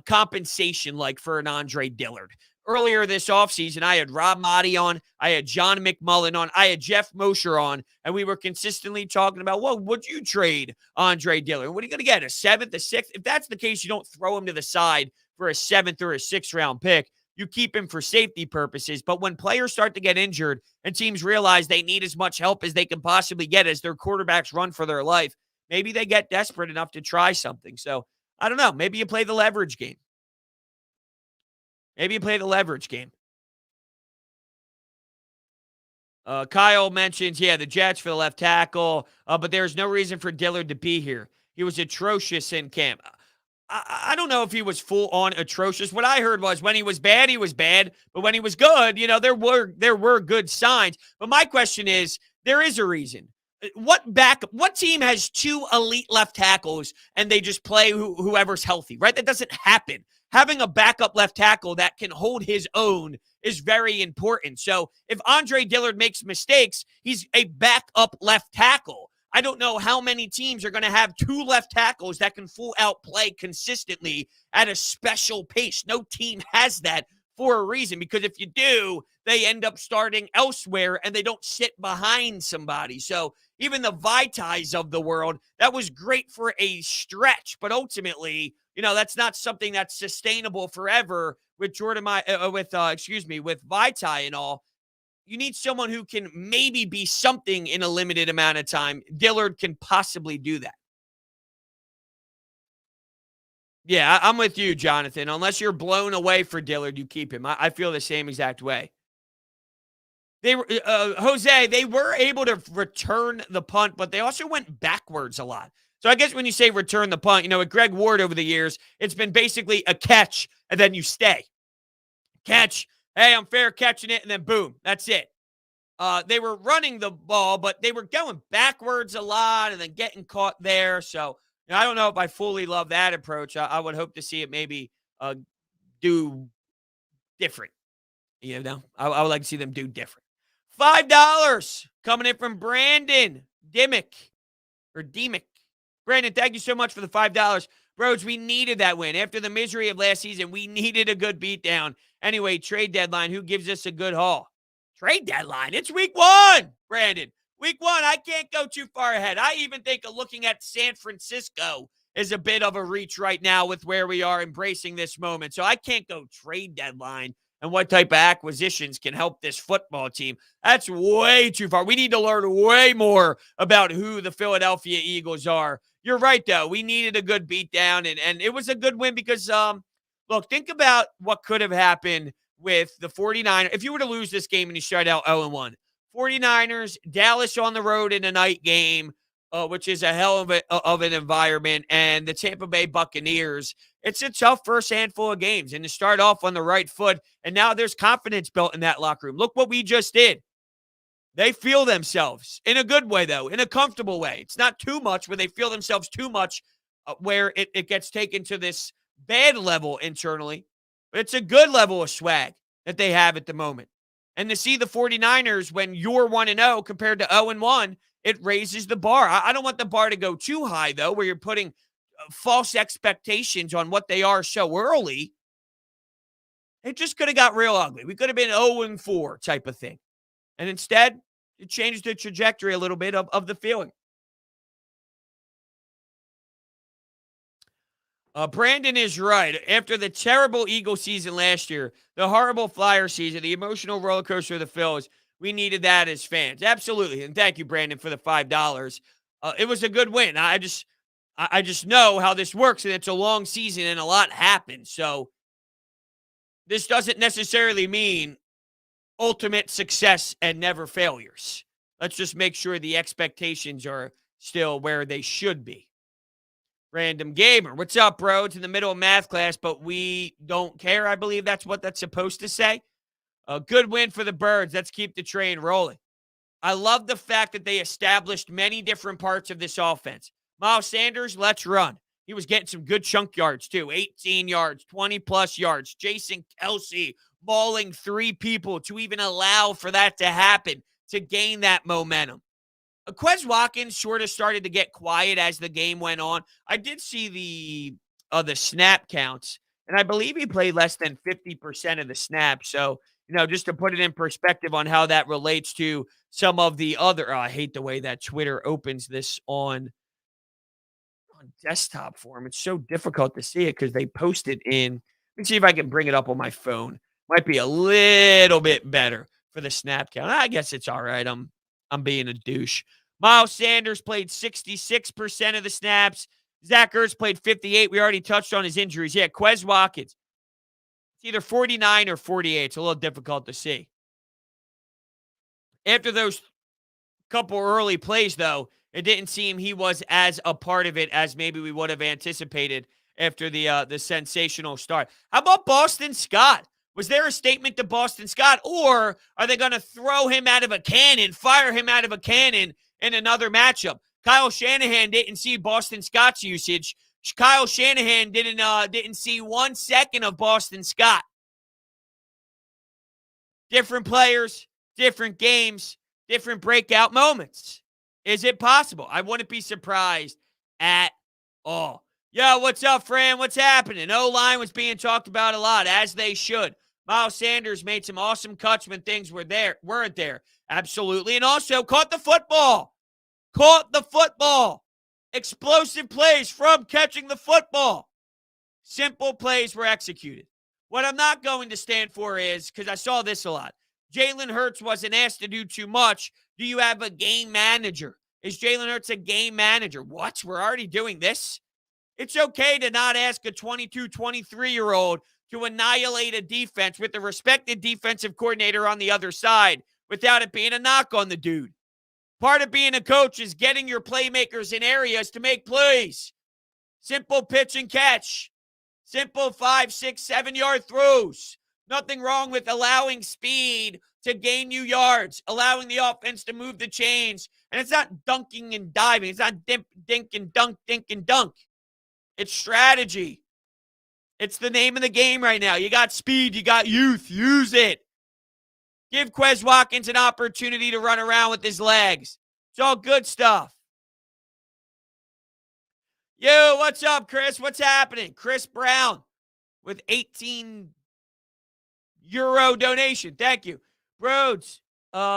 compensation like for an Andre Dillard? Earlier this offseason, I had Rob Motti on, I had John McMullen on, I had Jeff Mosher on, and we were consistently talking about, well, would you trade Andre Dillard? What are you going to get, a 7th, a 6th? If that's the case, you don't throw him to the side for a 7th or a 6th round pick. You keep him for safety purposes. But when players start to get injured and teams realize they need as much help as they can possibly get as their quarterbacks run for their life, maybe they get desperate enough to try something. So I don't know. Maybe you play the leverage game. Maybe you play the leverage game. Kyle mentions, the Jets for the left tackle, but there's no reason for Dillard to be here. He was atrocious in camp. I don't know if he was full on atrocious. What I heard was when he was bad, he was bad. But when he was good, there were good signs. But my question is, there is a reason. What team has two elite left tackles and they just play whoever's healthy, right? That doesn't happen. Having a backup left tackle that can hold his own is very important. So if Andre Dillard makes mistakes, he's a backup left tackle. I don't know how many teams are going to have two left tackles that can full out play consistently at a special pace. No team has that for a reason, because if you do, they end up starting elsewhere and they don't sit behind somebody. So even the Vitais of the world, that was great for a stretch, but ultimately, that's not something that's sustainable forever with with Vitae and all. You need someone who can maybe be something in a limited amount of time. Dillard can possibly do that. Yeah, I'm with you, Jonathan. Unless you're blown away for Dillard, you keep him. I feel the same exact way. They were Jose. They were able to return the punt, but they also went backwards a lot. So I guess when you say return the punt, with Greg Ward over the years, it's been basically a catch and then you stay. Catch. Hey, I'm fair catching it, and then boom, that's it. They were running the ball, but they were going backwards a lot and then getting caught there. So I don't know if I fully love that approach. I would hope to see it maybe do different. I would like to see them do different. $5 coming in from Brandon Demick. Brandon, thank you so much for the $5. Brodes, we needed that win. After the misery of last season, we needed a good beatdown. Anyway, trade deadline, who gives us a good haul? Trade deadline? It's week 1, Brandon. Week 1, I can't go too far ahead. I even think looking at San Francisco is a bit of a reach right now with where we are embracing this moment. So I can't go trade deadline and what type of acquisitions can help this football team. That's way too far. We need to learn way more about who the Philadelphia Eagles are. You're right, though. We needed a good beatdown, and it was a good win because, look, think about what could have happened with the 49ers. If you were to lose this game and you start out 0-1, 49ers, Dallas on the road in a night game, which is a hell of an environment, and the Tampa Bay Buccaneers. It's a tough first handful of games, and to start off on the right foot, and now there's confidence built in that locker room. Look what we just did. They feel themselves in a good way, though, in a comfortable way. It's not too much where they feel themselves too much where it gets taken to this bad level internally. But it's a good level of swag that they have at the moment. And to see the 49ers when you're 1-0 compared to 0-1, it raises the bar. I don't want the bar to go too high, though, where you're putting false expectations on what they are so early. It just could have got real ugly. We could have been 0-4 type of thing. And instead, it changed the trajectory a little bit of the feeling. Brandon is right. After the terrible Eagle season last year, the horrible Flyer season, the emotional roller coaster of the Phils, we needed that as fans. Absolutely. And thank you, Brandon, for the $5. It was a good win. I just know how this works, and it's a long season and a lot happens. So this doesn't necessarily mean ultimate success and never failures. Let's just make sure the expectations are still where they should be. Random Gamer, what's up, bro? It's in the middle of math class, but we don't care. I believe that's what that's supposed to say. A good win for the Birds. Let's keep the train rolling. I love the fact that they established many different parts of this offense. Miles Sanders, let's run. He was getting some good chunk yards, too. 18 yards, 20-plus yards. Jason Kelce mauling 3 people to even allow for that to happen, to gain that momentum. Quez Watkins sort of started to get quiet as the game went on. I did see the snap counts, and I believe he played less than 50% of the snaps. So, just to put it in perspective on how that relates to some of the other, I hate the way that Twitter opens this on desktop form. It's so difficult to see it because they post it in. Let me see if I can bring it up on my phone. Might be a little bit better for the snap count. I guess it's all right. I'm being a douche. Miles Sanders played 66% of the snaps. Zach Ertz played 58. We already touched on his injuries. Yeah, Quez Watkins. It's either 49 or 48. It's a little difficult to see. After those couple early plays, though, it didn't seem he was as a part of it as maybe we would have anticipated after the sensational start. How about Boston Scott? Was there a statement to Boston Scott, or are they going to throw him out of a cannon, fire him out of a cannon in another matchup? Kyle Shanahan didn't see Boston Scott's usage. Kyle Shanahan didn't see 1 second of Boston Scott. Different players, different games, different breakout moments. Is it possible? I wouldn't be surprised at all. Yo, what's up, Fran? What's happening? O-line was being talked about a lot, as they should. Miles Sanders made some awesome cuts when things weren't there. Absolutely. And also caught the football. Explosive plays from catching the football. Simple plays were executed. What I'm not going to stand for is, because I saw this a lot, Jalen Hurts wasn't asked to do too much. Do you have a game manager? Is Jalen Hurts a game manager? What? We're already doing this? It's okay to not ask a 22, 23-year-old to annihilate a defense with a respected defensive coordinator on the other side without it being a knock on the dude. Part of being a coach is getting your playmakers in areas to make plays. Simple pitch and catch. Simple 5, 6, 7-yard throws. Nothing wrong with allowing speed to gain you yards, allowing the offense to move the chains. And it's not dunking and diving. It's not dink and dunk. It's strategy. It's the name of the game right now. You got speed. You got youth. Use it. Give Quez Watkins an opportunity to run around with his legs. It's all good stuff. Yo, what's up, Chris? What's happening? Chris Brown with 18 euro donation. Thank you. Brodes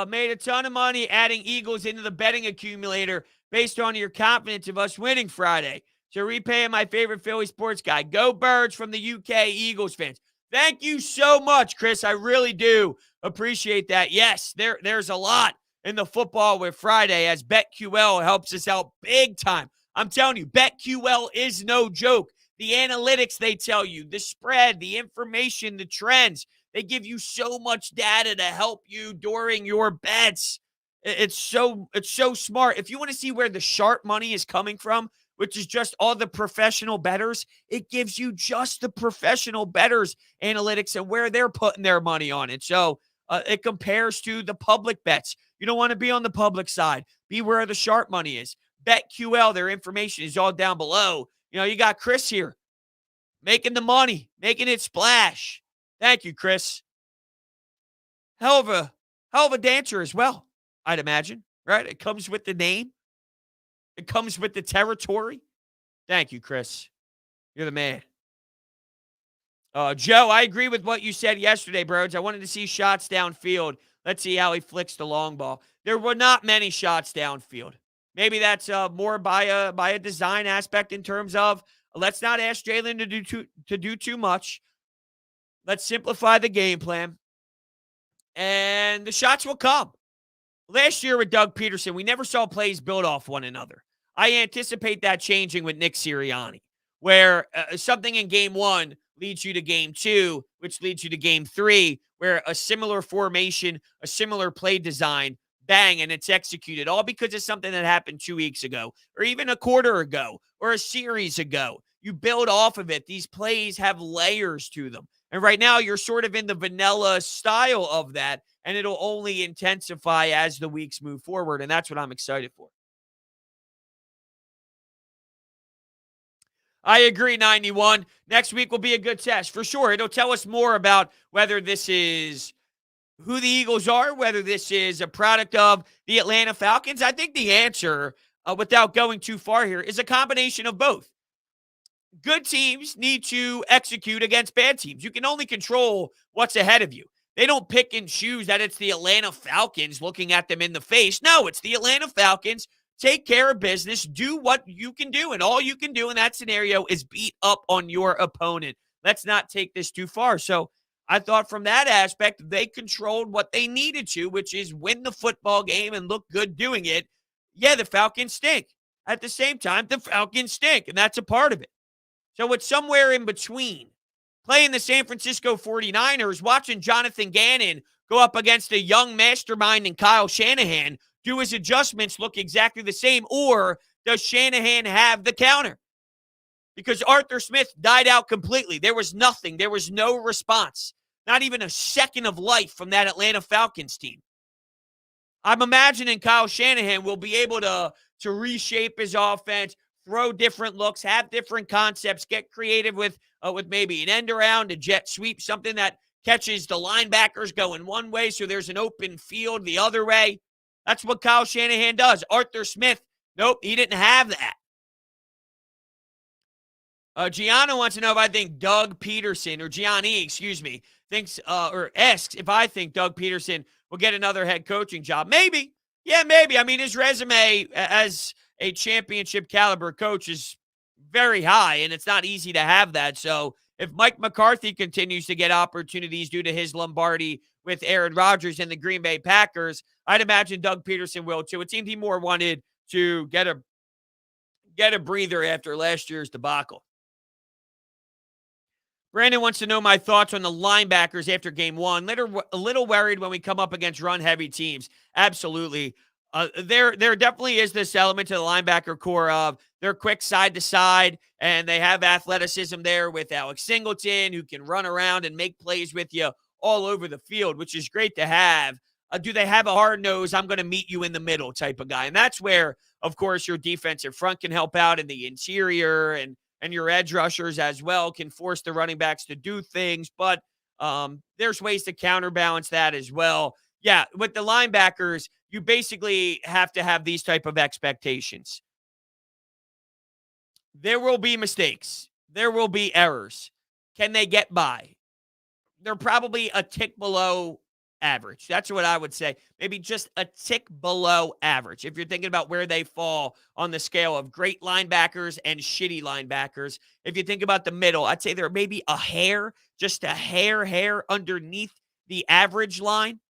made a ton of money adding Eagles into the betting accumulator based on your confidence of us winning Friday. So repaying my favorite Philly sports guy. Go Birds from the UK Eagles fans. Thank you so much, Chris. I really do appreciate that. Yes, there's a lot in the football with Friday as BetQL helps us out big time. I'm telling you, BetQL is no joke. The analytics they tell you, the spread, the information, the trends, they give you so much data to help you during your bets. It's so smart. If you want to see where the sharp money is coming from, which is just all the professional bettors, it gives you just the professional bettors analytics and where they're putting their money on it. So it compares to the public bets. You don't want to be on the public side. Be where the sharp money is. BetQL, their information is all down below. You know, you got Chris here making the money, making it splash. Thank you, Chris. Hell of a dancer as well, I'd imagine, right? It comes with the name. It comes with the territory. Thank you, Chris. You're the man. Joe, I agree with what you said yesterday, Brodes. I wanted to see shots downfield. Let's see how he flicks the long ball. There were not many shots downfield. Maybe that's more by a design aspect in terms of let's not ask Jalen to do too much. Let's simplify the game plan, and the shots will come. Last year with Doug Peterson, we never saw plays build off one another. I anticipate that changing with Nick Sirianni, where something in game 1 leads you to game 2, which leads you to game 3, where a similar formation, a similar play design, bang, and it's executed, all because of something that happened 2 weeks ago, or even a quarter ago, or a series ago. You build off of it. These plays have layers to them. And right now, you're sort of in the vanilla style of that, and it'll only intensify as the weeks move forward, and that's what I'm excited for. I agree, 91. Next week will be a good test, for sure. It'll tell us more about whether this is who the Eagles are, whether this is a product of the Atlanta Falcons. I think the answer, without going too far here, is a combination of both. Good teams need to execute against bad teams. You can only control what's ahead of you. They don't pick and choose that it's the Atlanta Falcons looking at them in the face. No, it's the Atlanta Falcons. Take care of business. Do what you can do. And all you can do in that scenario is beat up on your opponent. Let's not take this too far. So I thought from that aspect, they controlled what they needed to, which is win the football game and look good doing it. Yeah, the Falcons stink. At the same time, the Falcons stink, and that's a part of it. So it's somewhere in between. Playing the San Francisco 49ers, watching Jonathan Gannon go up against a young mastermind in Kyle Shanahan? Do his adjustments look exactly the same, or does Shanahan have the counter? Because Arthur Smith died out completely. There was nothing. There was no response. Not even a second of life from that Atlanta Falcons team. I'm imagining Kyle Shanahan will be able to reshape his offense, throw different looks, have different concepts, get creative with maybe an end around, a jet sweep, something that catches the linebackers going one way so there's an open field the other way. That's what Kyle Shanahan does. Arthur Smith, nope, he didn't have that. Gianna wants to know if I think Doug Peterson, or Gianni, excuse me, thinks or asks if I think Doug Peterson will get another head coaching job. Maybe. Yeah, maybe. I mean, his resume as a championship caliber coach is very high, and it's not easy to have that. So if Mike McCarthy continues to get opportunities due to his Lombardi with Aaron Rodgers and the Green Bay Packers, I'd imagine Doug Peterson will too. It seemed he more wanted to get a breather after last year's debacle. Brandon wants to know my thoughts on the linebackers after game one. A little worried when we come up against run-heavy teams. Absolutely. There definitely is this element to the linebacker core of they're quick side to side, and they have athleticism there with Alex Singleton, who can run around and make plays with you all over the field, which is great to have. Do they have a hard nose, I'm going to meet you in the middle type of guy? And that's where, of course, your defensive front can help out in the interior, and your edge rushers as well can force the running backs to do things. But there's ways to counterbalance that as well. Yeah, with the linebackers, you basically have to have these type of expectations. There will be mistakes. There will be errors. Can they get by? They're probably a tick below average. That's what I would say. Maybe just a tick below average. If you're thinking about where they fall on the scale of great linebackers and shitty linebackers. If you think about the middle, I'd say they're maybe a hair, just a hair underneath the average line.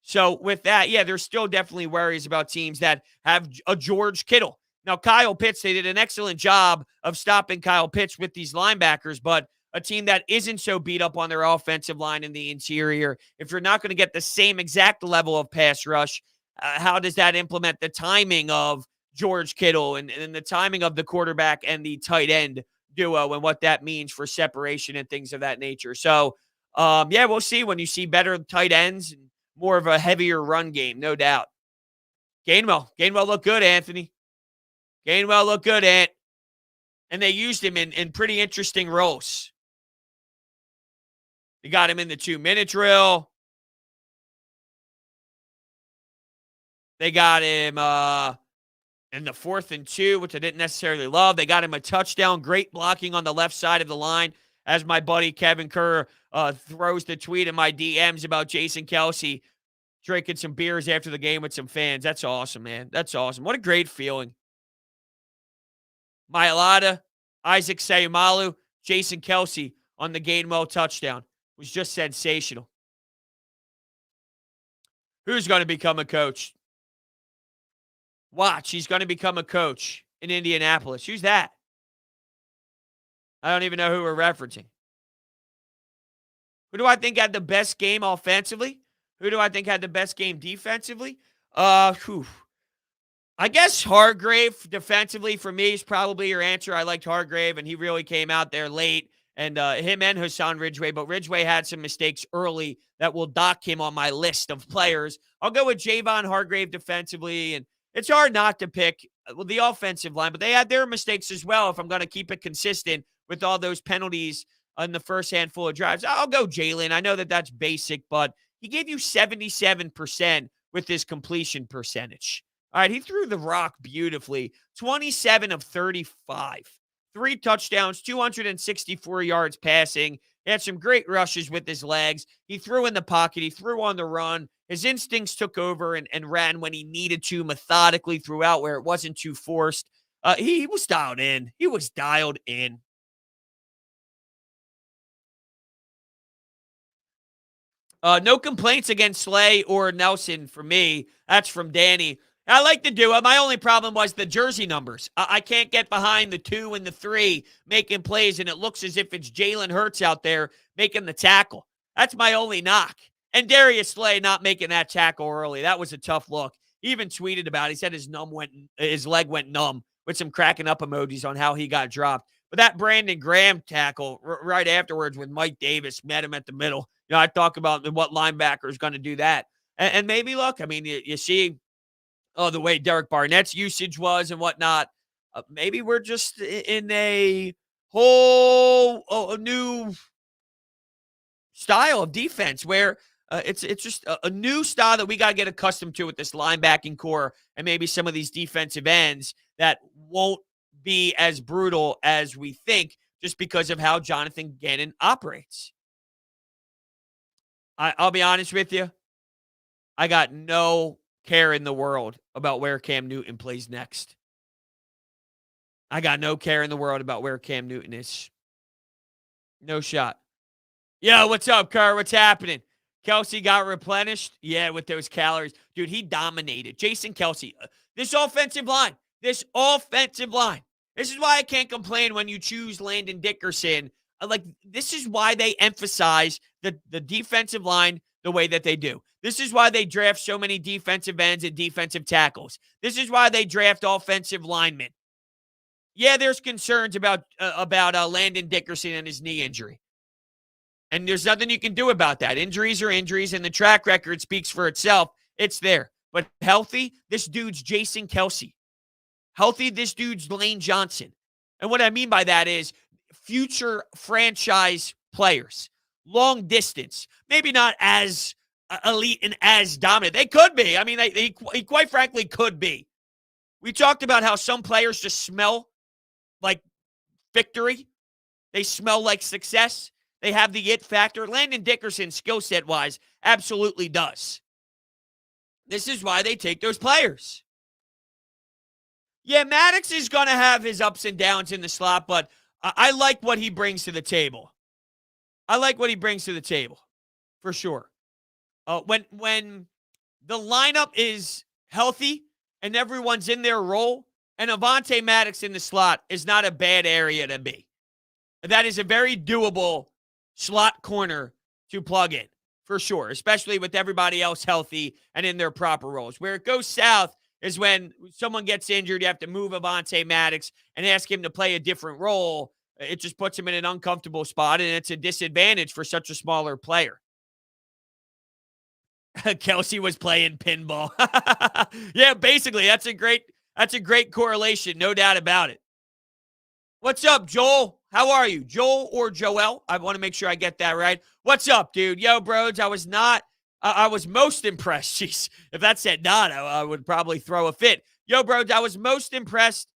So with that, yeah, there's still definitely worries about teams that have a George Kittle. Now, Kyle Pitts, they did an excellent job of stopping Kyle Pitts with these linebackers, but a team that isn't so beat up on their offensive line in the interior, if you're not going to get the same exact level of pass rush, how does that implement the timing of George Kittle and the timing of the quarterback and the tight end duo and what that means for separation and things of that nature? So, yeah, we'll see when you see better tight ends and more of a heavier run game, no doubt. Gainwell looked good, Anthony. Gainwell looked good, Ant. And they used him in pretty interesting roles. They got him in the 2-minute drill. They got him in the 4th and 2, which I didn't necessarily love. They got him a touchdown. Great blocking on the left side of the line. As my buddy Kevin Kerr throws the tweet in my DMs about Jason Kelce drinking some beers after the game with some fans. That's awesome, man. That's awesome. What a great feeling. Mailata, Isaac Sayamalu, Jason Kelce on the Gainwell touchdown was just sensational. Who's going to become a coach? Watch, he's going to become a coach in Indianapolis. Who's that? I don't even know who we're referencing. Who do I think had the best game offensively? Who do I think had the best game defensively? I guess Hargrave defensively for me is probably your answer. I liked Hargrave, and he really came out there late. And him and Hassan Ridgeway, but Ridgeway had some mistakes early that will dock him on my list of players. I'll go with Javon Hargrave defensively, and it's hard not to pick the offensive line, but they had their mistakes as well if I'm going to keep it consistent with all those penalties in the first handful of drives. I'll go Jalen. I know that that's basic, but he gave you 77% with his completion percentage. All right, he threw the rock beautifully. 27 of 35. 3 touchdowns, 264 yards passing. He had some great rushes with his legs. He threw in the pocket. He threw on the run. His instincts took over and ran when he needed to methodically throughout where it wasn't too forced. He was dialed in. He was dialed in. No complaints against Slay or Nelson for me. That's from Danny. I like to do it. My only problem was the jersey numbers. I can't get behind the 2 and the 3 making plays, and it looks as if it's Jalen Hurts out there making the tackle. That's my only knock. And Darius Slay not making that tackle early. That was a tough look. He even tweeted about it. He said his leg went numb with some cracking up emojis on how he got dropped. But that Brandon Graham tackle right afterwards with Mike Davis met him at the middle. I talk about what linebacker is going to do that. And maybe, look, I mean, you see the way Derek Barnett's usage was and whatnot. Maybe we're just in a whole new style of defense where it's just a new style that we got to get accustomed to with this linebacking core and maybe some of these defensive ends that won't be as brutal as we think just because of how Jonathan Gannon operates. I'll be honest with you. I got no care in the world about where Cam Newton plays next. I got no care in the world about where Cam Newton is. No shot. Yo, what's up, Kerr? What's happening? Kelce got replenished? Yeah, with those calories. Dude, he dominated. Jason Kelce. This offensive line. This is why I can't complain when you choose Landon Dickerson. This is why they emphasize the defensive line the way that they do. This is why they draft so many defensive ends and defensive tackles. This is why they draft offensive linemen. Yeah, there's concerns about Landon Dickerson and his knee injury. And there's nothing you can do about that. Injuries are injuries, and the track record speaks for itself. It's there. But healthy, this dude's Jason Kelce. Healthy, this dude's Lane Johnson. And what I mean by that is future franchise players. Long distance. Maybe not as elite and as dominant. They could be. I mean, he quite frankly could be. We talked about how some players just smell like victory. They smell like success. They have the it factor. Landon Dickerson, skill set wise, absolutely does. This is why they take those players. Yeah, Maddox is going to have his ups and downs in the slot, but I like what he brings to the table. For sure. When the lineup is healthy and everyone's in their role, and Avonte Maddox in the slot is not a bad area to be. That is a very doable slot corner to plug in, for sure, especially with everybody else healthy and in their proper roles. Where it goes south is when someone gets injured, you have to move Avonte Maddox and ask him to play a different role. It just puts him in an uncomfortable spot, and it's a disadvantage for such a smaller player. Kelce was playing pinball. Yeah, basically, that's a great correlation, no doubt about it. What's up, Joel? How are you? Joel or Joel? I want to make sure I get that right. What's up, dude? Yo, Brodes, I was most impressed. Jeez, if that said not, I would probably throw a fit. Yo, Brodes, I was most impressed,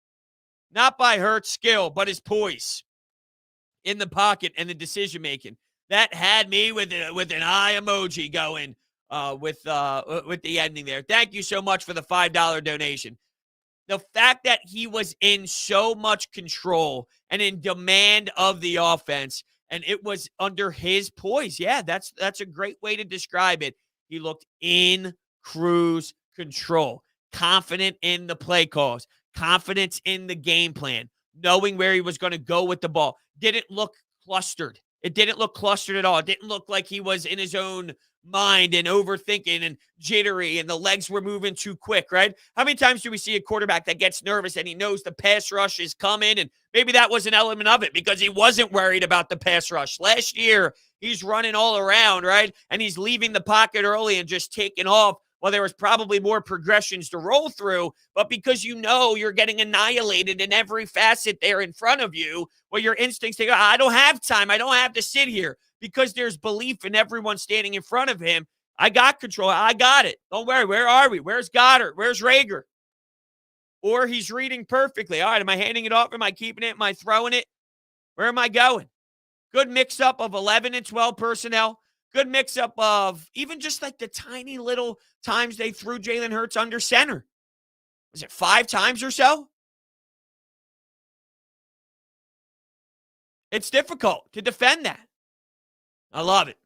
not by Hurts' skill, but his poise in the pocket and the decision-making. That had me with an eye emoji going with the ending there. Thank you so much for the $5 donation. The fact that he was in so much control and in demand of the offense, and it was under his poise. Yeah, that's a great way to describe it. He looked in cruise control, confident in the play calls, confidence in the game plan, knowing where he was going to go with the ball. Didn't look clustered. It didn't look clustered at all. It didn't look like he was in his own mind and overthinking and jittery and the legs were moving too quick, right? How many times do we see a quarterback that gets nervous and he knows the pass rush is coming? And maybe that was an element of it because he wasn't worried about the pass rush. Last year, he's running all around, right? And he's leaving the pocket early and just taking off. Well, there was probably more progressions to roll through, but because you know you're getting annihilated in every facet there in front of you, well, your instincts say, I don't have time. I don't have to sit here because there's belief in everyone standing in front of him. I got control. I got it. Don't worry. Where are we? Where's Goddard? Where's Rager? Or he's reading perfectly. All right, am I handing it off? Am I keeping it? Am I throwing it? Where am I going? Good mix-up of 11 and 12 personnel. Good mix-up of even just like the tiny little times they threw Jalen Hurts under center. Was it 5 times or so? It's difficult to defend that. I love it.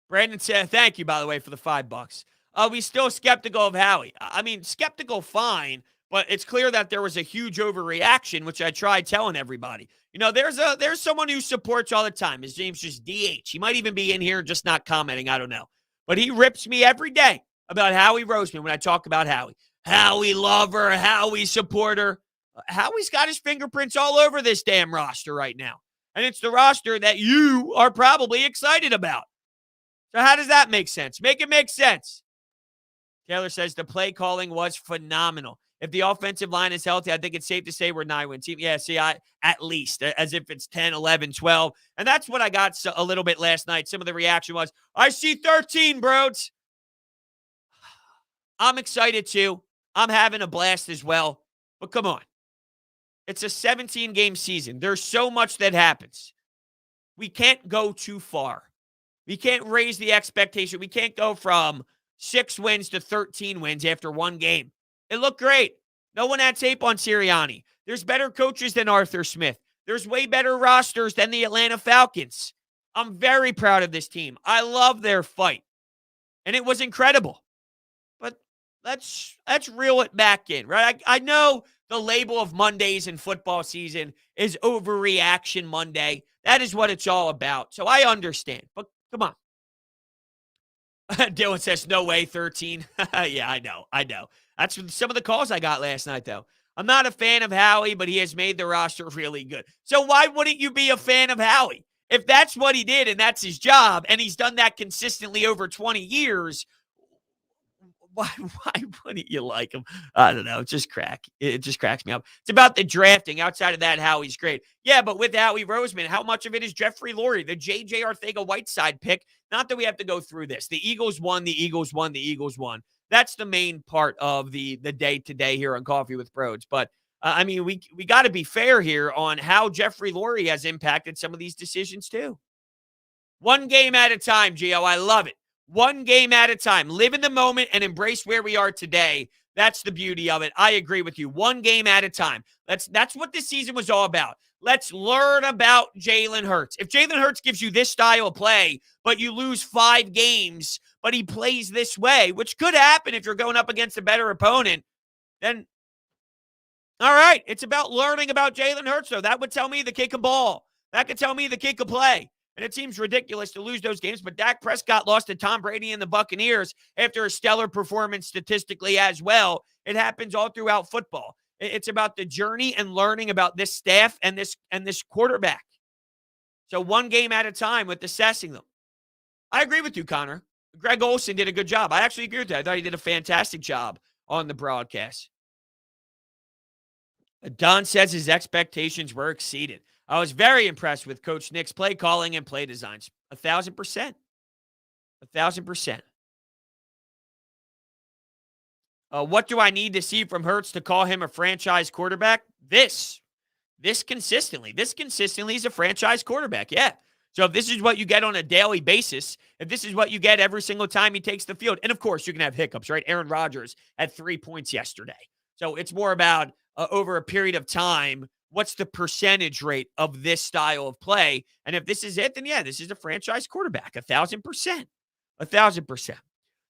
Brandon said, thank you, by the way, for the $5. We still skeptical of Howie. I mean, skeptical, fine, But it's clear that there was a huge overreaction, which I tried telling everybody. There's someone who supports all the time. His name's just DH. He might even be in here just not commenting. I don't know. But he rips me every day about Howie Roseman when I talk about Howie. Howie lover, Howie supporter. Howie's got his fingerprints all over this damn roster right now. And it's the roster that you are probably excited about. So how does that make sense? Make it make sense. Taylor says the play calling was phenomenal. If the offensive line is healthy, I think it's safe to say we're 9-win team. Yeah, see, at least, as if it's 10, 11, 12. And that's what I got a little bit last night. Some of the reaction was, I see 13, Brodes. I'm excited too. I'm having a blast as well. But come on. It's a 17-game season. There's so much that happens. We can't go too far. We can't raise the expectation. We can't go from 6 wins to 13 wins after one game. It looked great. No one had tape on Sirianni. There's better coaches than Arthur Smith. There's way better rosters than the Atlanta Falcons. I'm very proud of this team. I love their fight. And it was incredible. But let's reel it back in, right? I know the label of Mondays in football season is overreaction Monday. That is what it's all about. So I understand. But come on. Dylan says, no way, 13. Yeah, I know. That's some of the calls I got last night, though. I'm not a fan of Howie, but he has made the roster really good. So why wouldn't you be a fan of Howie? If that's what he did and that's his job, and he's done that consistently over 20 years, why wouldn't you like him? I don't know. It just cracks me up. It's about the drafting. Outside of that, Howie's great. Yeah, but with Howie Roseman, how much of it is Jeffrey Lurie, the J.J. Arcega-Whiteside pick? Not that we have to go through this. The Eagles won. That's the main part of the day today here on Coffee with Brodes. But, we got to be fair here on how Jeffrey Lurie has impacted some of these decisions too. One game at a time, Gio. I love it. One game at a time. Live in the moment and embrace where we are today. That's the beauty of it. I agree with you. One game at a time. That's what this season was all about. Let's learn about Jalen Hurts. If Jalen Hurts gives you this style of play, but you lose 5 games, but he plays this way, which could happen if you're going up against a better opponent, then all right. It's about learning about Jalen Hurts, though. That would tell me the kid can ball. That could tell me the kid could play. And it seems ridiculous to lose those games, but Dak Prescott lost to Tom Brady and the Buccaneers after a stellar performance statistically as well. It happens all throughout football. It's about the journey and learning about this staff and this quarterback. So one game at a time with assessing them. I agree with you, Connor. Greg Olson did a good job. I actually agree with that. I thought he did a fantastic job on the broadcast. Don says his expectations were exceeded. I was very impressed with Coach Nick's play calling and play designs. 1,000%. 1,000%. What do I need to see from Hurts to call him a franchise quarterback? This consistently. This consistently is a franchise quarterback, yeah. So if this is what you get on a daily basis, if this is what you get every single time he takes the field, and of course you can have hiccups, right? Aaron Rodgers had 3 points yesterday. So it's more about over a period of time, what's the percentage rate of this style of play? And if this is it, then yeah, this is a franchise quarterback, 1,000%. 1,000%.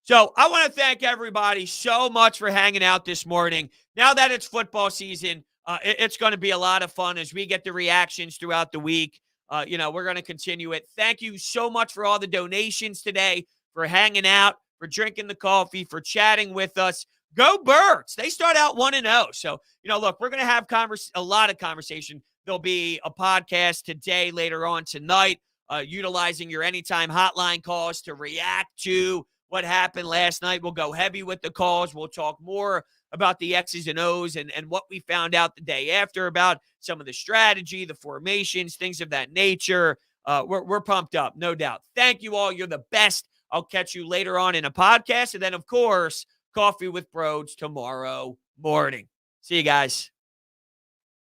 So I want to thank everybody so much for hanging out this morning. Now that it's football season, it's going to be a lot of fun as we get the reactions throughout the week. We're going to continue it. Thank you so much for all the donations today, for hanging out, for drinking the coffee, for chatting with us. Go Birds. They start out 1-0. So, look, we're going to have a lot of conversation. There'll be a podcast today, later on tonight, utilizing your anytime hotline calls to react to what happened last night. We'll go heavy with the calls. We'll talk more about the X's and O's and what we found out the day after about some of the strategy, the formations, things of that nature. We're pumped up, no doubt. Thank you all. You're the best. I'll catch you later on in a podcast. And then, of course, Coffee with Brodes tomorrow morning. See you guys.